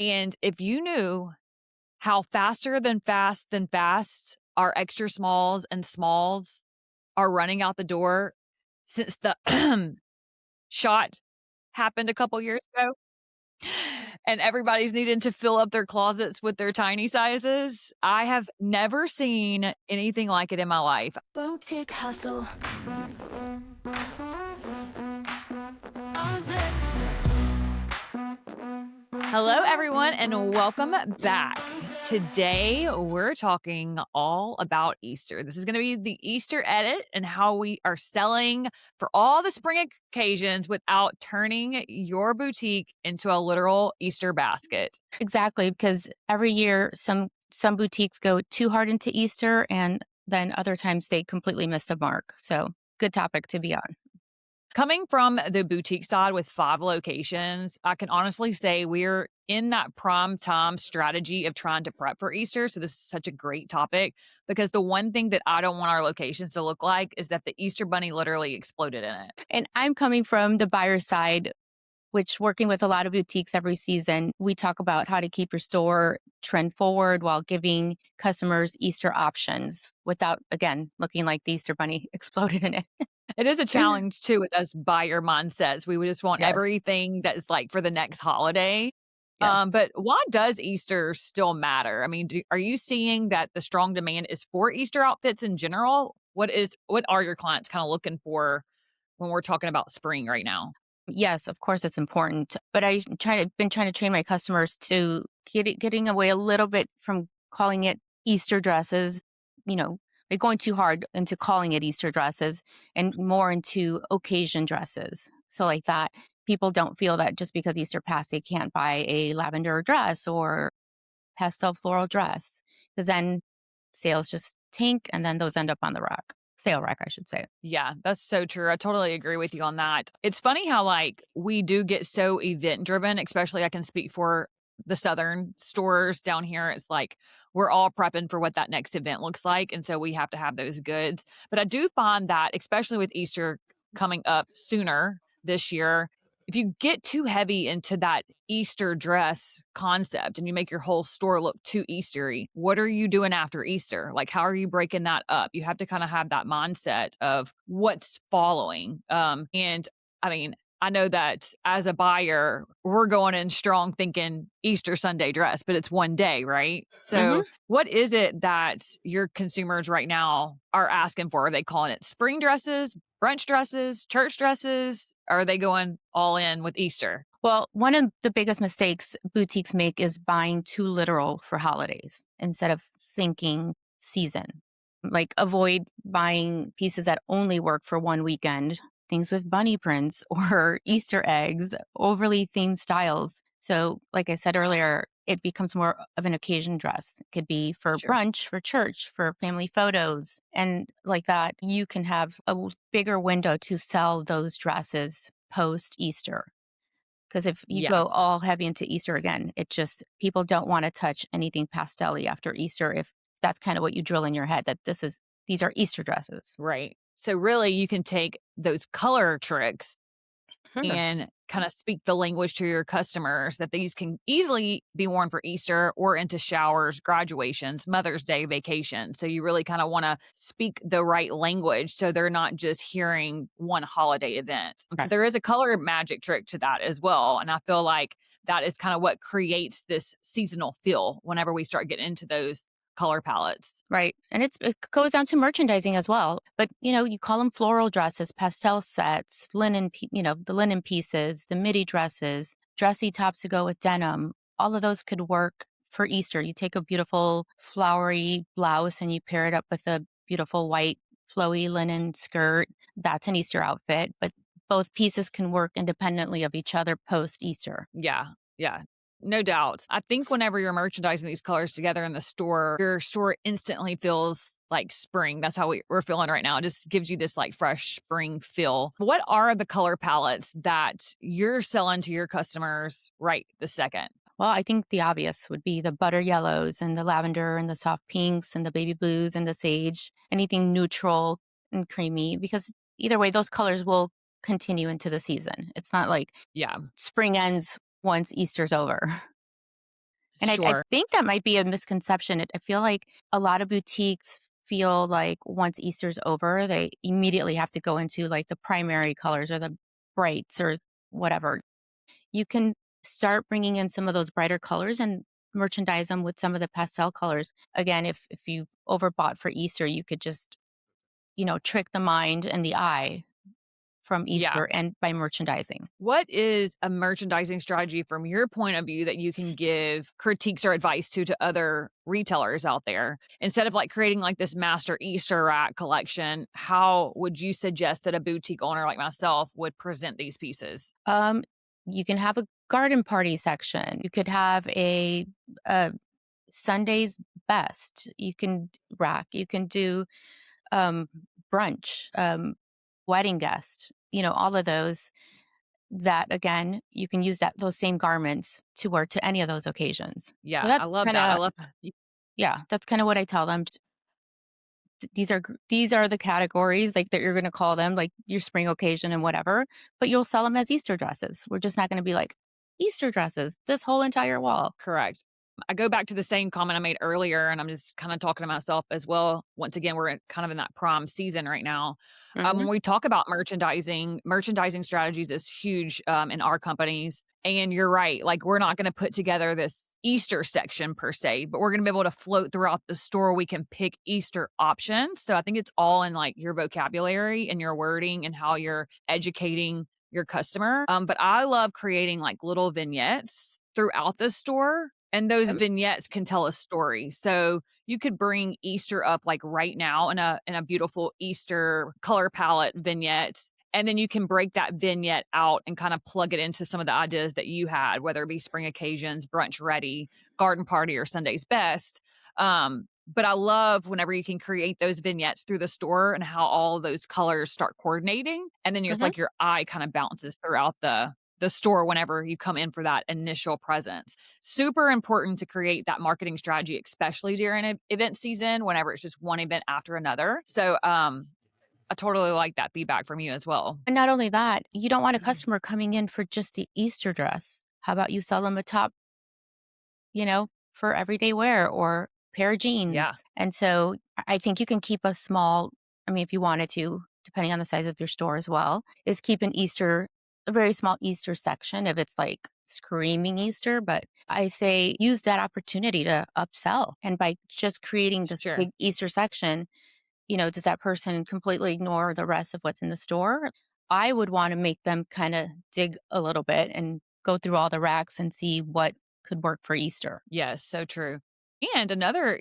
And if you knew how faster than fast our extra smalls and smalls are running out the door since the shot happened a couple years ago, and everybody's needing to fill up their closets with their tiny sizes, I have never seen anything like it in my life. Boutique hustle. Hello, everyone, and welcome back. Today, we're talking all about Easter. This is going to be the Easter edit and how we are selling for all the spring occasions without turning your boutique into a literal Easter basket. Exactly, because every year some boutiques go too hard into Easter and then other times they completely miss the mark. So, good topic to be on. Coming from the boutique side with 5 locations, I can honestly say we're in that prime time strategy of trying to prep for Easter. So, this is such a great topic because the one thing that I don't want our locations to look like is that the Easter bunny literally exploded in it. And I'm coming from the buyer side, which working with a lot of boutiques every season, we talk about how to keep your store trend forward while giving customers Easter options without, again, looking like the Easter bunny exploded in it. It is a challenge too with us buyer mindsets. We would just want Yes, everything that is like for the next holiday. yes. But why does Easter still matter? I mean, are you seeing that the strong demand is for Easter outfits in general? What are your clients kind of looking for when we're talking about spring right now? Yes, of course it's important, but been trying to train my customers to getting away a little bit from calling it Easter dresses, you know, they're going too hard into calling it Easter dresses and more into occasion dresses. So like that, people don't feel that just because Easter passed, they can't buy a lavender dress or pastel floral dress because then sales just tank and then those end up on the rack. Sale rack, I should say. Yeah, that's so true. I totally agree with you on that. It's funny how like we do get so event driven, especially I can speak for the southern stores down here. It's like we're all prepping for what that next event looks like. And so we have to have those goods. But I do find that, especially with Easter coming up sooner this year, if you get too heavy into that Easter dress concept and you make your whole store look too Eastery, what are you doing after Easter? Like, how are you breaking that up? You have to kind of have that mindset of what's following. And I mean, I know that as a buyer, we're going in strong thinking Easter Sunday dress, but it's one day, right? Hmm. So, what is it that your consumers right now are asking for? Are they calling it spring dresses, brunch dresses, church dresses? Or are they going all in with Easter? Well, one of the biggest mistakes boutiques make is buying too literal for holidays instead of thinking season. Like avoid buying pieces that only work for one weekend, things with bunny prints or Easter eggs, overly themed styles. So, like I said earlier, it becomes more of an occasion dress. It could be for Sure. brunch, for church, for family photos. And like that, you can have bigger window to sell those dresses post Easter. Because if you Yeah. go all heavy into Easter again, it just people don't wanna touch anything pastel-y after Easter if that's kinda what you drill in your head that these are Easter dresses. Right. So really you can take those color tricks Sure. and kind of speak the language to your customers that these can easily be worn for Easter or into showers, graduations, Mother's Day, vacation. So you really kind of want to speak the right language so they're not just hearing one holiday event. So Right. there is a color magic trick to that as well. And I feel like that is kind of what creates this seasonal feel whenever we start getting into those color palettes. Right, and it goes down to merchandising as well, but, you call them floral dresses, pastel sets, the linen pieces, the midi dresses, dressy tops to go with denim. All of those could work for Easter. You take a beautiful flowery blouse and you pair it up with a beautiful white flowy linen skirt. That's an Easter outfit, but both pieces can work independently of each other post Easter. Yeah. Yeah. No doubt. I think whenever you're merchandising these colors together in the store, your store instantly feels like spring. That's how we're feeling right now. It just gives you this like fresh spring feel. What are the color palettes that you're selling to your customers right this second? Well, I think the obvious would be the butter yellows and the lavender and the soft pinks and the baby blues and the sage, anything neutral and creamy, because either way, those colors will continue into the season. It's not like Yeah. spring ends once Easter's over. And I Sure. think that might be a misconception. I feel like a lot of boutiques feel like once Easter's over, they immediately have to go into like the primary colors or the brights or whatever. You can start bringing in some of those brighter colors and merchandise them with some of the pastel colors. Again, if you overbought for Easter, you could just, trick the mind and the eye from Yeah. Easter and by merchandising. What is a merchandising strategy from your point of view that you can give critiques or advice to other retailers out there? Instead of like creating like this master Easter rack collection, how would you suggest that a boutique owner like myself would present these pieces? Um, you can have a garden party section. You could have a Sunday's best. You can rack. You can do um, brunch, wedding guest. All of those. That again, you can use those same garments to wear to any of those occasions. So Yeah, I that's love kind that. I of love yeah, that's kind of what I tell them. These are the categories like that you're going to call them like your spring occasion and whatever, but you'll sell them as Easter dresses. We're just not going to be like Easter dresses this whole entire wall. correct. I go back to the same comment I made earlier, and I'm just kind of talking to myself as well. Once again, we're kind of in that prom season right now. When Hmm. we talk about merchandising strategies is huge in our companies. And you're right, like we're not going to put together this Easter section per se, but we're going to be able to float throughout the store. We can pick Easter options. So I think it's all in like your vocabulary and your wording and how you're educating your customer. But I love creating like little vignettes throughout the store. And those vignettes can tell a story. So you could bring Easter up like right now in a beautiful Easter color palette vignette. And then you can break that vignette out and kind of plug it into some of the ideas that you had, whether it be spring occasions, brunch ready, garden party, or Sunday's best. But I love whenever you can create those vignettes through the store and how all of those colors start coordinating. And then it's Hmm. like your eye kind of bounces throughout the store whenever you come in for that initial presence. Super important to create that marketing strategy, especially during an event season, whenever it's just one event after another. So, I totally like that feedback from you as well. And not only that, you don't want a customer coming in for just the Easter dress. How about you sell them a top, for everyday wear or pair of jeans? Yeah, And so I think you can keep a small, I mean, if you wanted to, depending on the size of your store as well, is keep a very small Easter section if it's like screaming Easter. But I say use that opportunity to upsell. And by just creating this sure. big Easter section, does that person completely ignore the rest of what's in the store? I would want to make them kind of dig a little bit and go through all the racks and see what could work for Easter. Yes, so true. And another,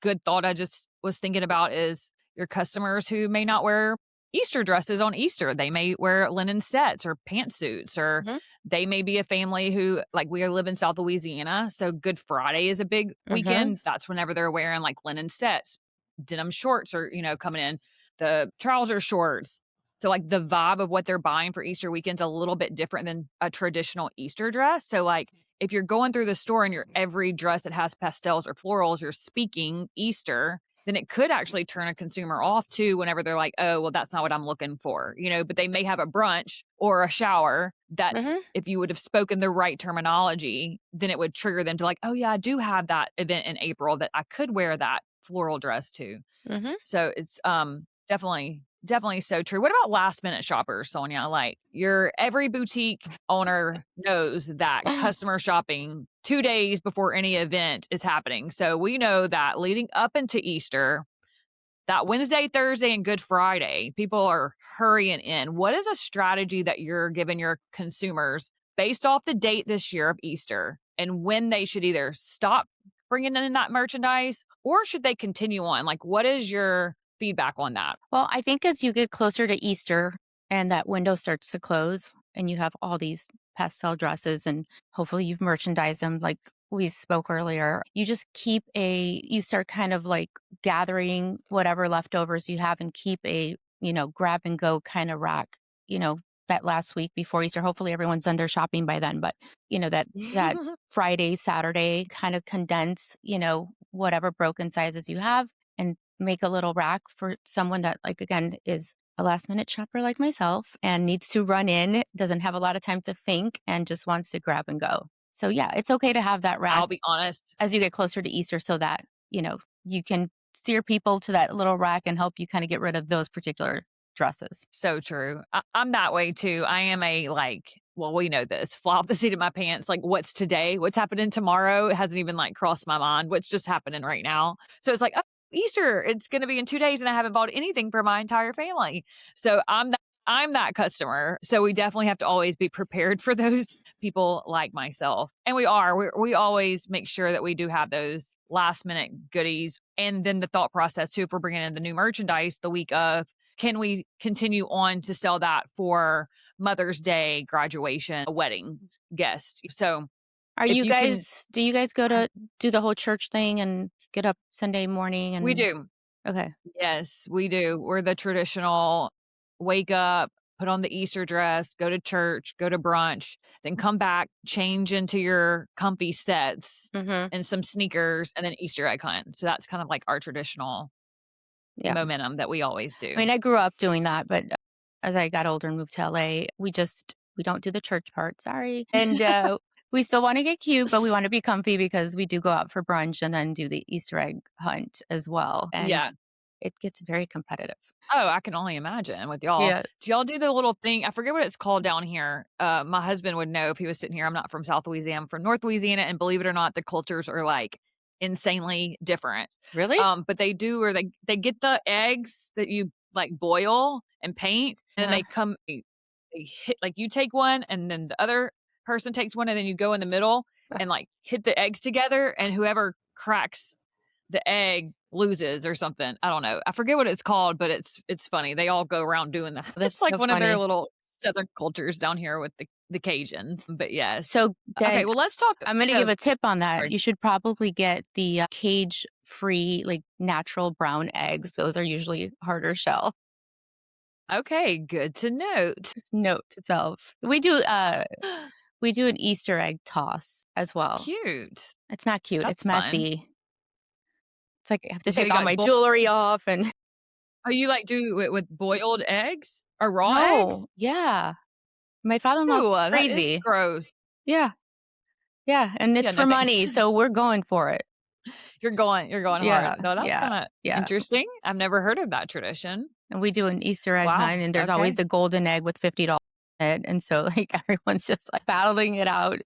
good thought I just was thinking about is your customers who may not wear Easter dresses on Easter. They may wear linen sets or pantsuits, or Mhm. they may be a family who, like, we live in South Louisiana. So Good Friday is a big Mhm. weekend. That's whenever they're wearing like linen sets, denim shorts are, coming in, the trouser shorts. So, like, the vibe of what they're buying for Easter weekend's a little bit different than a traditional Easter dress. So, like, if you're going through the store and your every dress that has pastels or florals, you're speaking Easter, then it could actually turn a consumer off too whenever they're like, "Oh, well, that's not what I'm looking for," but they may have a brunch or a shower that Mhm. if you would have spoken the right terminology, then it would trigger them to like, "Oh, yeah, I do have that event in April that I could wear that floral dress to." Mhm. So it's definitely so true. What about last minute shoppers, Sonia? Like your every boutique owner knows that customer shopping 2 days before any event is happening. So we know that leading up into Easter, that Wednesday, Thursday, and Good Friday, people are hurrying in. What is a strategy that you're giving your consumers based off the date this year of Easter and when they should either stop bringing in that merchandise or should they continue on? Like, what is your feedback on that? Well, I think as you get closer to Easter and that window starts to close and you have all these pastel dresses and hopefully you've merchandised them like we spoke earlier, you start kind of like gathering whatever leftovers you have and keep a, grab and go kind of rack, you know, that last week before Easter. Hopefully everyone's done their shopping by then, but that Friday, Saturday kind of condense, whatever broken sizes you have and make a little rack for someone that, like, again, is a last minute shopper like myself and needs to run in, doesn't have a lot of time to think, and just wants to grab and go. So yeah, it's okay to have that rack I'll be honest. as you get closer to Easter so that, you can steer people to that little rack and help you kind of get rid of those particular dresses. So true. I'm that way too. I am a like, well, we know this. Fly off the seat of my pants. Like, what's today? What's happening tomorrow? It hasn't even like crossed my mind. What's just happening right now? So it's like, oh, Easter. It's going to be in 2 days, and I haven't bought anything for my entire family. So I'm that customer. So we definitely have to always be prepared for those people like myself. And we are. We always make sure that we do have those last minute goodies. And then the thought process too, if we're bringing in the new merchandise the week of, can we continue on to sell that for Mother's Day, graduation, weddings, guests? So Are if you you can, guys do you guys go to do the whole church thing and get up Sunday morning we and do. okay. Yes, we do. We're the traditional wake up, put on the Easter dress, go to church, go to brunch, then come back, change into your comfy sets Mhm. and some sneakers, and then Easter egg hunt. So that's kind of like our traditional Yeah. momentum that we always I do. mean, I grew up doing that, but as I got older and moved to LA, we don't do the church part, sorry. And, we still wanna get cute, but we wanna be comfy because we do go out for brunch and then do the Easter egg hunt as well, and Yeah. it gets very competitive. Oh, I can only imagine with y'all. Yeah. Do y'all do the little thing? I forget what it's called down here. My husband would know if he was sitting here. I'm not from South Louisiana, I'm from North Louisiana, and believe it or not, the cultures are like insanely different. Really? But they do where they get the eggs that you like boil and paint, and then Uh-huh. they hit like you take one, and then the other person takes one, and then you go in the middle and like hit the eggs together, and whoever cracks the egg loses or something. I don't know. I forget what it's called, but it's funny. They all go around doing that. It's That's like so one of their funny. little southern cultures down here with the Cajuns. But yes. So Okay, then well let's talk. I'm gonna give So a tip on that. sorry. You should probably get the, cage-free, like, natural brown eggs. Those are usually harder shell. Okay, good to note. Just note to self. We do an Easter egg toss as well. Cute. It's not cute, it's That's fun. messy. It's like I have to So take you all got my jewelry off and oh, you like do it with boiled eggs or raw eggs? No, yeah. My father-in-law's Ew, that is crazy. gross. Yeah, yeah, and Yeah, it's no for thanks. money, so we're going for it. You're going Yeah, hard. No, that's yeah, kind of yeah, interesting. I've never heard of that tradition. and we do an Easter egg Wow. hunt, and there's always Okay. the golden egg with $50 in it, and so, like, everyone's just, like, battling it out.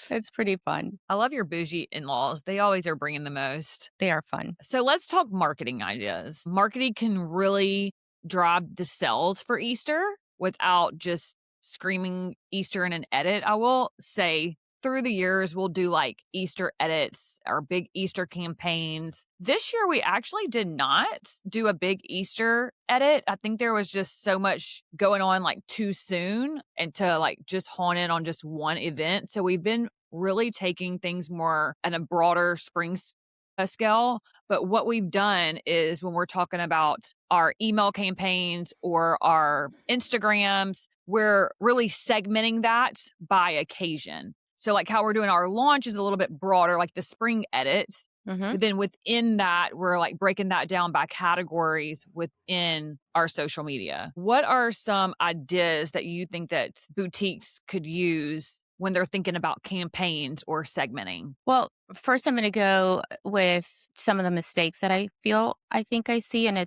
It's pretty fun. I love your bougie in-laws. They always are bringing the most. They are fun. So let's talk marketing ideas. Marketing can really drive the sales for Easter without just screaming Easter in an edit. I will say through the years, we'll do like Easter edits or big Easter campaigns. This year, we actually did not do a big Easter edit. I think there was just so much going on like too soon and to like just hone in on just one event. So we've been really taking things more at a broader spring scale. But what we've done is when we're talking about our email campaigns or our Instagrams, we're really segmenting that by occasion. So, like how we're doing our launch is a little bit broader, like the spring edit. Mhm. But then within that, we're like breaking that down by categories within our social media. What are some ideas that you think that boutiques could use when they're thinking about campaigns or segmenting? Well, first I'm gonna go with some of the mistakes that I think I see, and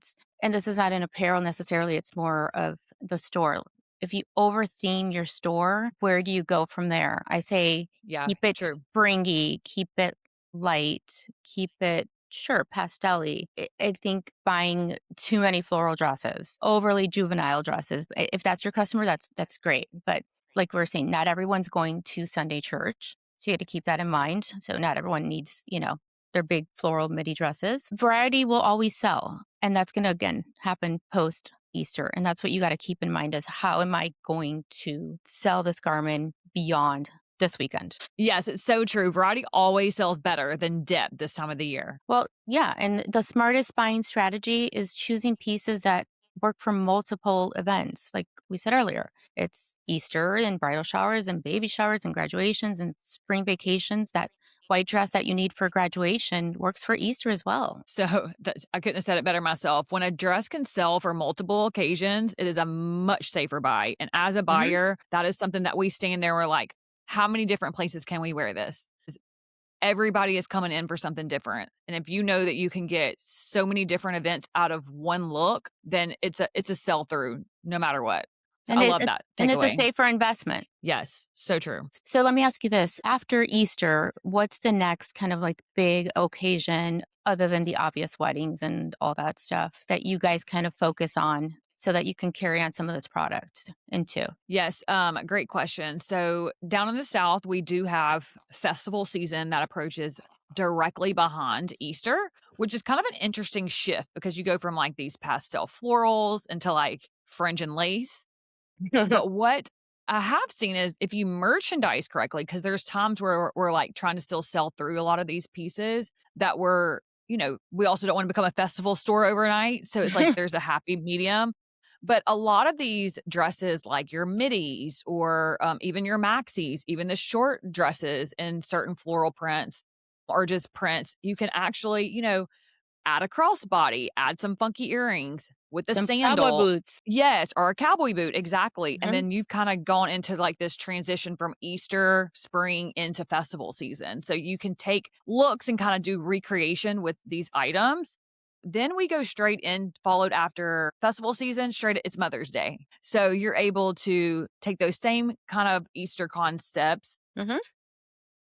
this is not in apparel necessarily, it's more of the store. If you over theme your store, where do you go from there? I say Yeah, keep it true. springy, keep it light, keep it sure pastelly. I think buying too many floral dresses, overly juvenile dresses. If that's your customer, that's great. But like we are saying, not everyone's going to Sunday church. So you had to keep that in mind. So not everyone needs, their big floral midi dresses. Variety will always sell. And that's going to, again, happen post Easter. And that's what you got to keep in mind is how am I going to sell this garment beyond this weekend? Yes, it's so true. Variety always sells better than depth this time of the year. Well, yeah. And the smartest buying strategy is choosing pieces that work for multiple events. Like we said earlier, it's Easter and bridal showers and baby showers and graduations and spring vacations. That white dress that you need for graduation works for Easter as well. So I couldn't have said it better myself. When a dress can sell for multiple occasions, it is a much safer buy. And as a Hmm. buyer, that is something that we stand there. We're like, how many different places can we wear this? 'Cause everybody is coming in for something different. And if you know that you can get so many different events out of one look, then it's a sell through no matter what. So And I it, love it that and it's a takeaway. safer investment. Yes, so true. So let me ask you this. After Easter, what's the next kind of like big occasion other than the obvious weddings and all that stuff that you guys kind of focus on so that you can carry on some of this product into? Yes, great question. So down in the South, we do have festival season that approaches directly behind Easter, which is kind of an interesting shift because you go from like these pastel florals into like fringe and lace. But what I have seen is if you merchandise correctly, because there's times where we're like trying to still sell through a lot of these pieces that we also don't want to become a festival store overnight. So it's like there's a happy medium. But a lot of these dresses, like your middies or even your maxis, even the short dresses in certain floral prints or just prints, you can actually, add a crossbody, add some funky earrings with a Some cowboy sandal. boots. Yes, or a cowboy boot, exactly, and Mhm. then you've kinda gone into, like, this transition from Easter, spring, into festival season, so you can take looks and kinda do recreation with these items. Then we go straight in followed after festival season, straight it's Mother's Day. So you're able to take those same kind of Easter concepts Mhm.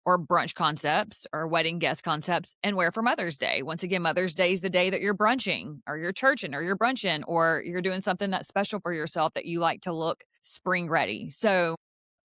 or brunch concepts or wedding guest concepts and wear for Mother's Day. Once again, Mother's Day is the day that you're brunching or you're churching or you're brunching or you're doing something that's special for yourself that you like to look spring ready. So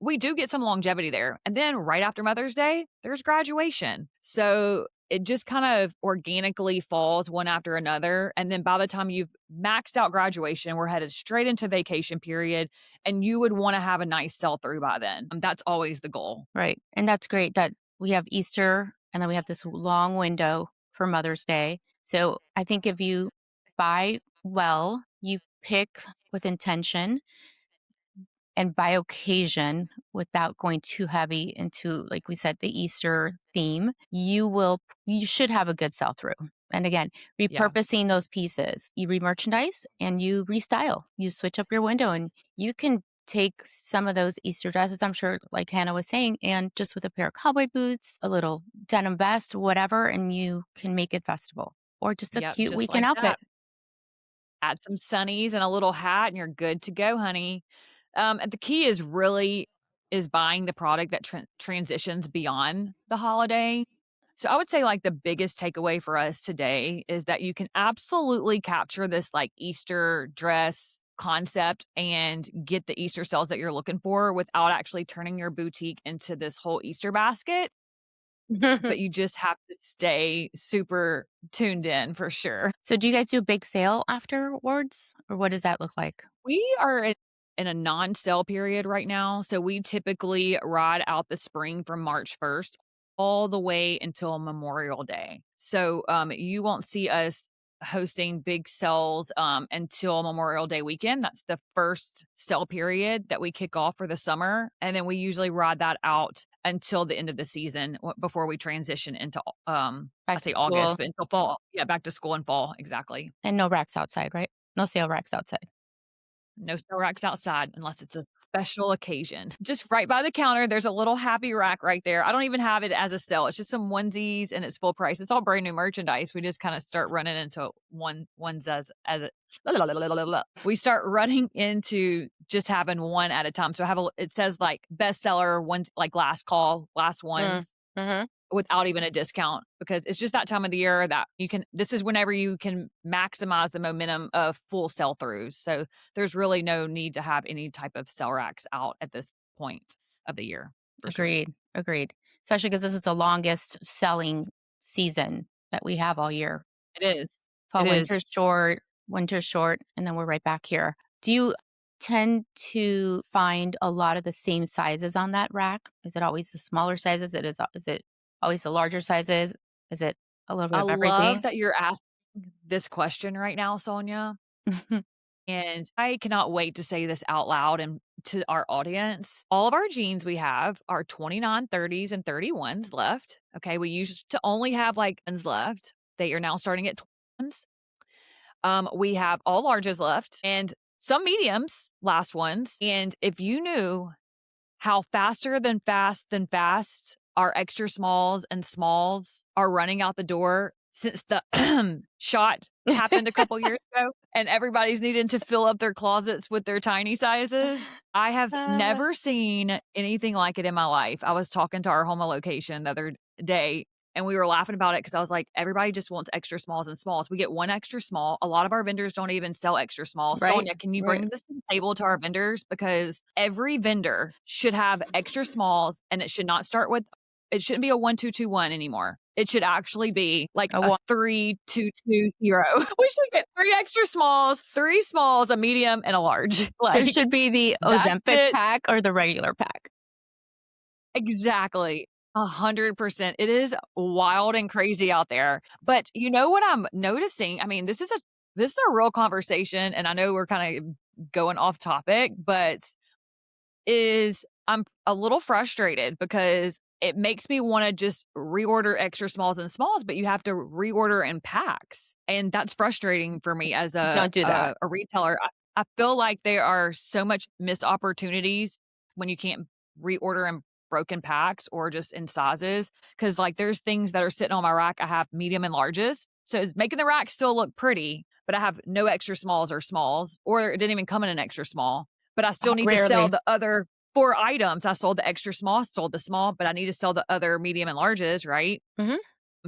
we do get some longevity there. And then right after Mother's Day, there's graduation. So it just kind of organically falls one after another. And then by the time you've maxed out graduation, we're headed straight into vacation period. And you would want to have a nice sell through by then. That's always the goal. Right. And that's great that we have Easter and then we have this long window for Mother's Day. So I think if you buy well, you pick with intention and by occasion without going too heavy into, like we said, the Easter theme, you should have a good sell through. And again, Yeah. repurposing those pieces, you remerchandise and you restyle. You switch up your window and you can take some of those Easter dresses, I'm sure, like Hannah was saying, and just with a pair of cowboy boots, a little denim vest, whatever, and you can make it festival or just a Yep, cute just weekend like outfit. that. Add some sunnies and a little hat, and you're good to go, honey. And the key is really is buying the product that transitions beyond the holiday. So I would say like the biggest takeaway for us today is that you can absolutely capture this like Easter dress concept and get the Easter sales that you're looking for without actually turning your boutique into this whole Easter basket. But you just have to stay super tuned in for sure. So do you guys do a big sale afterwards, or what does that look like? We are in a non-sale period right now, so we typically ride out the spring from March 1st all the way until Memorial Day. So, you won't see us hosting big sales, until Memorial Day weekend. That's the first sale period that we kick off for the summer, and then we usually ride that out until the end of the season before we transition into, I Back say to August, school but until fall. Yeah, back to school and fall, exactly. and no racks outside, right? No sale racks outside. No snow racks outside unless it's a special occasion. Just right by the counter, there's a little happy rack right there. I don't even have it as a sale. It's just some onesies and it's full price. It's all brand new merchandise. We just kind of start running into ones as a we start running into just having one at a time. So I have it says like bestseller ones like last call, last Mm, ones mhm. without even a discount because it's just that time of the year that this is whenever you can maximize the momentum of full sell-throughs. So there's really no need to have any type of sell racks out at this point of the year for sure. Agreed, agreed. Especially because this is the longest selling season that we have all year. It is. It Fall, is. winter's short, and then we're right back here. Do you tend to find a lot of the same sizes on that rack? Is it always the smaller sizes? Is it always the larger sizes? Is it a little bit I of love everything? that you're asking this question right now, Sonia, and I cannot wait to say this out loud and to our audience. All of our jeans we have are 29, 30s, and 31s left. Okay, we used to only have like ones left. They are now starting at 21s. We have all larges left and some mediums, last ones. And if you knew how faster than fast our extra smalls and smalls are running out the door since the shot happened a couple years ago and everybody's needing to fill up their closets with their tiny sizes. I have Uh, never seen anything like it in my life. I was talking to our home location the other day and we were laughing about it because I was like, everybody just wants extra smalls and smalls. We get one extra small. A lot of our vendors don't even sell extra smalls. right, Sonia, can you right. bring this to the table to our vendors? Because every vendor should have extra smalls and it shouldn't be a 1-2-2-1 anymore. It should actually be like A a one 3-2-2-0. We should get 3 extra smalls, 3 smalls, a medium, and a large. There Like, should be the that's Ozempic it. pack or the regular pack. Exactly. 100%. It is wild and crazy out there. But you know what I'm noticing? I mean, this is a real conversation, and I know we're kinda going off topic, but is I'm a little frustrated because it makes me wanna just reorder extra smalls and smalls, but you have to reorder in packs, and that's frustrating for me as a Don't do that. a a retailer. I feel like there are so much missed opportunities when you can't reorder in broken packs or just in sizes. Because like, there's things that are sitting on my rack, I have medium and larges, so it's making the rack still look pretty, but I have no extra smalls or smalls, or it didn't even come in an extra small, but I still need to sell Rarely. the other 4 items. I sold the extra small, sold the small, but I need to sell the other medium and larges, right? Mhm.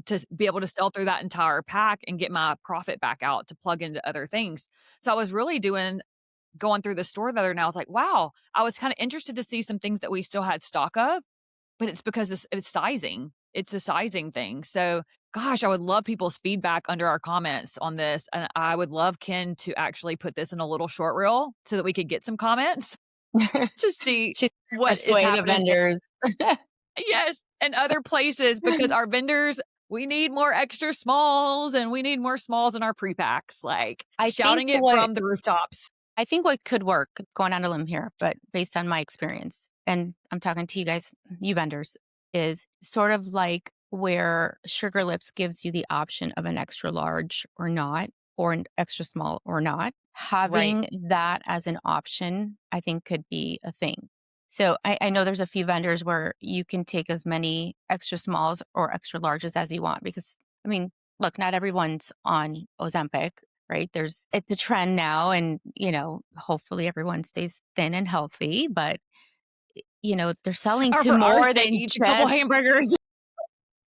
To be able to sell through that entire pack and get my profit back out to plug into other things. So I was really going through the store the other night. I was like, wow, I was kind of interested to see some things that we still had stock of, but it's because it's sizing. It's a sizing thing. So, gosh, I would love people's feedback under our comments on this. And I would love Ken to actually put this in a little short reel so that we could get some comments to see She's trying what to is persuade the happening. vendors. Yes, and other places because our vendors, we need more extra smalls and we need more smalls in our pre-packs, like, I think shouting it what from the rooftops. I think what could work, going on a limb here, but based on my experience, and I'm talking to you guys, you vendors, is sort of like where Sugar Lips gives you the option of an extra large or not, or an extra small or not. Right. Having that as an option, I think could be a thing. So I know there's a few vendors where you can take as many extra smalls or extra larges as you want because, I mean, look, not everyone's on Ozempic, right? It's a trend now and, hopefully everyone stays thin and healthy, but they're selling Or to for our more sake, than eat a couple just hamburgers.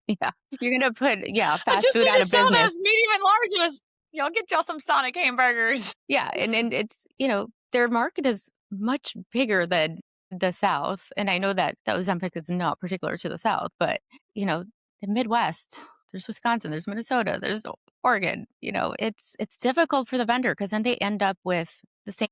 yeah. You're gonna put I fast just food need out to of sell business. those medium and larges. Y'all get y'all some Sonic hamburgers. Yeah, and it's, their market is much bigger than the South, and I know that Ozempic is not particular to the South, but, the Midwest, there's Wisconsin, there's Minnesota, there's Oregon, it's difficult for the vendor because then they end up with the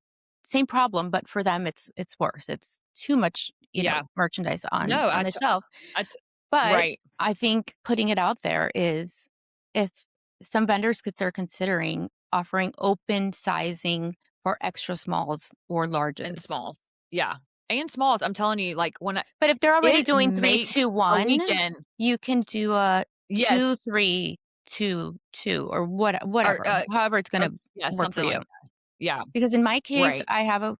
same problem, but for them, it's worse. It's too much, Yeah. merchandise on No, on the shelf. I t But right. I think putting it out there is if some vendors could start considering offering open sizing for extra smalls or And larges. smalls. Yeah. And smalls, I'm telling you, like, But if they're already it doing 3, makes 2, a 1, weekend. you can do a 2, Yes. 3, 2, 2, or Or, whatever, however it's gonna yeah, work for something you. like that. Yeah. Because in my case, Right. I have a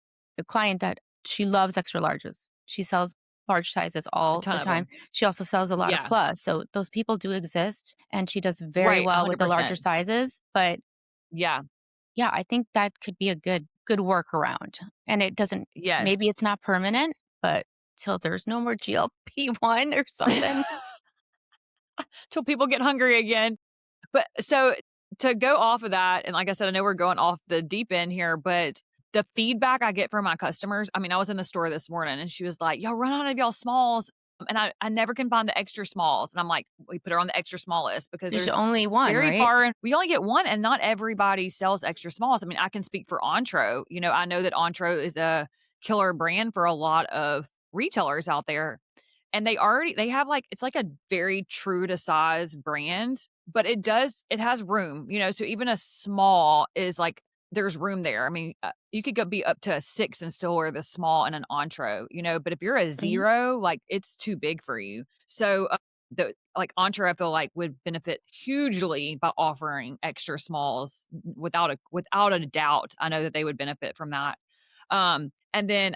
client that she loves extra larges. She sells large sizes A all ton the of time. them. She also sells a lot of Yeah. plus. So those people do exist and she does very Right, well with the larger 100%. sizes. But Yeah. yeah, I think that could be a good workaround. And it doesn't Yes. maybe it's not permanent, but till there's no more GLP-1 or something. Till people get hungry again. But so to go off of that, and like I said, I know we're going off the deep end here, but the feedback I get from my customers, I mean, I was in the store this morning and she was like, y'all run out of y'all smalls. And I never can find the extra smalls. And I'm like, we put her on the extra small list because There's there's only one, very right? far in, we only get one and not everybody sells extra smalls. I mean, I can speak for Ontro. I know that Ontro is a killer brand for a lot of retailers out there. And they have like, it's like a very true to size brand, but it has room, so even a small is like, there's room there. I mean, you could be up to a 6 and still wear the small and an Ontro, but if you're a Mhm. 0, like, it's too big for you. So, like, Entour, I feel like would benefit hugely by offering extra smalls without a doubt. I know that they would benefit from that. And then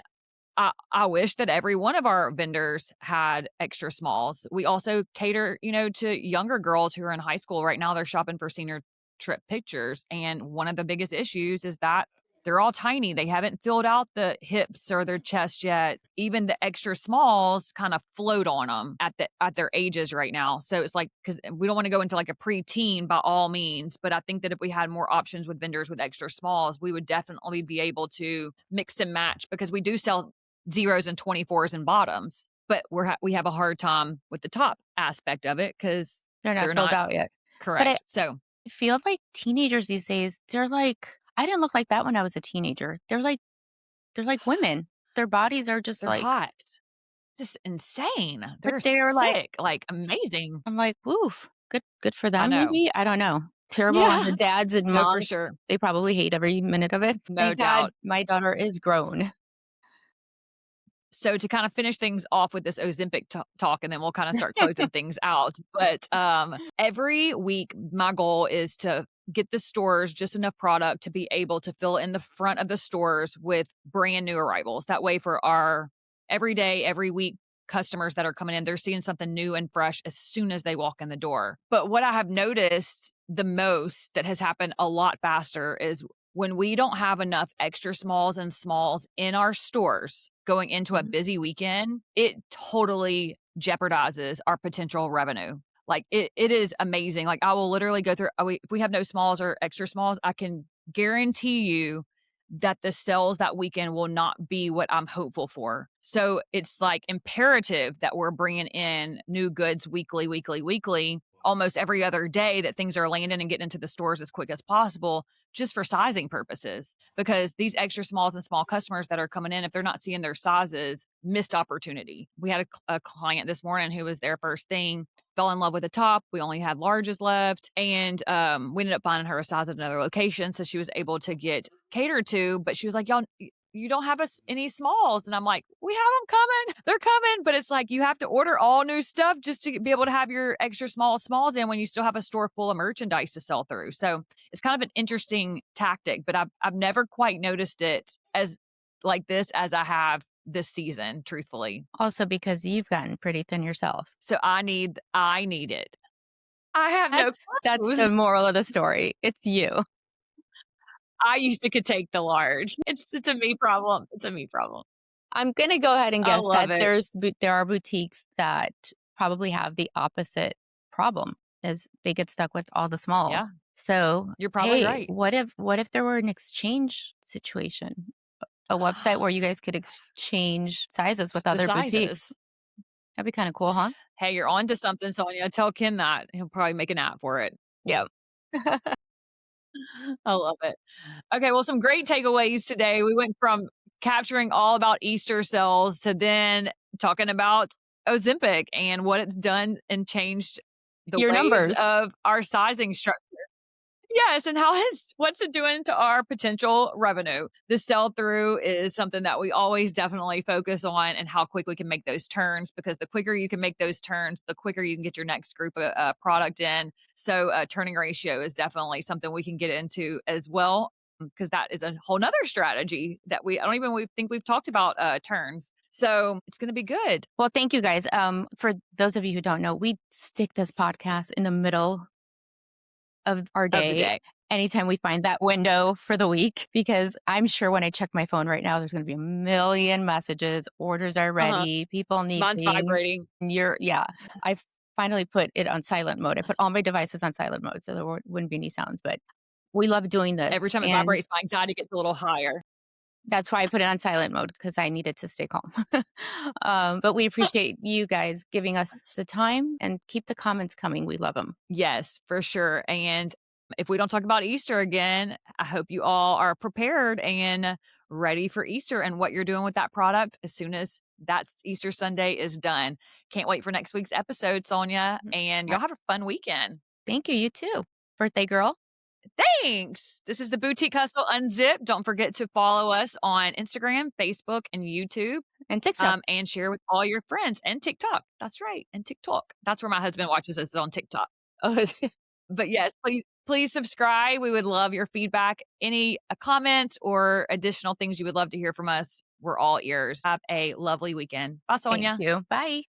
I wish that every one of our vendors had extra smalls. We also cater, to younger girls who are in high school right now. They're shopping for senior trip pictures. And one of the biggest issues is that they're all tiny. They haven't filled out the hips or their chest yet. Even the extra smalls kind of float on them at their ages right now. So it's like, because we don't want to go into like a preteen by all means, but I think that if we had more options with vendors with extra smalls, we would definitely be able to mix and match, because we do sell zeros and 24s and bottoms, but we have a hard time with the top aspect of it because They're not they're filled not out yet. But I correct. So feel like teenagers these days, they're like, I didn't look like that when I was a teenager. They're like women. Their bodies are just they're like, hot, just insane. but They're they're like, sick, like amazing. I'm like, "Woof, good for I them, know. maybe?" I don't know. Terrible on the Yeah. dads and No, for moms. sure. They probably hate every minute of it. No Thank God doubt. my daughter is grown. So to kind of finish things off with this Ozempic talk, and then we'll kind of start closing things out. But every week, my goal is to get the stores just enough product to be able to fill in the front of the stores with brand new arrivals. That way, for our every day, every week customers that are coming in, they're seeing something new and fresh as soon as they walk in the door. But what I have noticed the most that has happened a lot faster is when we don't have enough extra smalls and smalls in our stores going into a Mhm. busy weekend, it totally jeopardizes our potential revenue. Like it is amazing. Like I will literally go through, if we have no smalls or extra smalls, I can guarantee you that the sales that weekend will not be what I'm hopeful for. So it's like imperative that we're bringing in new goods weekly, weekly, weekly, almost every other day, that things are landing and getting into the stores as quick as possible, just for sizing purposes. Because these extra smalls and small customers that are coming in, if they're not seeing their sizes, missed opportunity. We had a client this morning who was there first thing, fell in love with the top. We only had larges left. And we ended up finding her a size at another location. So she was able to get catered to, but she was like, y'all, you don't have us any smalls. And I'm like, we have them coming. They're coming. But it's like, you have to order all new stuff just to be able to have your extra smalls in when you still have a store full of merchandise to sell through. So it's kind of an interesting tactic, but I've never quite noticed it as like this as I have this season, truthfully. Also because you've gotten pretty thin yourself. So I need it. I have no That's clothes. the moral of the story. It's you. I used to could take the large. It's a me problem. It's a me problem. I'm gonna go ahead and I guess love that it. there are boutiques that probably have the opposite problem, is they get stuck with all the smalls. Yeah, So, you're probably hey, right. what if there were an exchange situation? A website where you guys could exchange sizes with The other boutiques. sizes. That'd be kinda cool, huh? Hey, you're on to something, Sonia. Tell Ken that. He'll probably make an app for it. Yep. I love it. Okay, well, some great takeaways today. We went from capturing all about Easter sales to then talking about Ozempic and what it's done and changed the Your ways numbers. of our sizing structure. Yes, and what's it doing to our potential revenue? The sell through is something that we always definitely focus on, and how quick we can make those turns, because the quicker you can make those turns, the quicker you can get your next group of product in. So turning ratio is definitely something we can get into as well, because that is a whole nother strategy that I don't even think we've talked about turns. So it's going to be good. Well, thank you guys. For those of you who don't know, we stick this podcast in the middle of our Of the day day. anytime we find that window for the week, because I'm sure when I check my phone right now, there's going to be a million messages. Orders are Uh-huh. ready. People need Mine's things. vibrating. Yeah. I finally put it on silent mode. I put all my devices on silent mode so there wouldn't be any sounds, but we love doing this. Every time it And vibrates, my anxiety gets a little higher. that's why I put it on silent mode, because I needed to stay calm. But we appreciate you guys giving us the time, and keep the comments coming. We love them. Yes, for sure. And if we don't talk about Easter again, I hope you all are prepared and ready for Easter and what you're doing with that product as soon as that's Easter Sunday is done. Can't wait for next week's episode, Sonia. And y'all have a fun weekend. Thank you. You too. Birthday girl. Thanks. This is the Boutique Hustle Unzipped. Don't forget to follow us on Instagram, Facebook, and YouTube. And TikTok. And share with all your friends, and TikTok. That's right. And TikTok. That's where my husband watches us, is on TikTok. Oh, But yes, please subscribe. We would love your feedback. Any comments or additional things you would love to hear from us, we're all ears. Have a lovely weekend. Bye, Thank Sonia. you. Bye.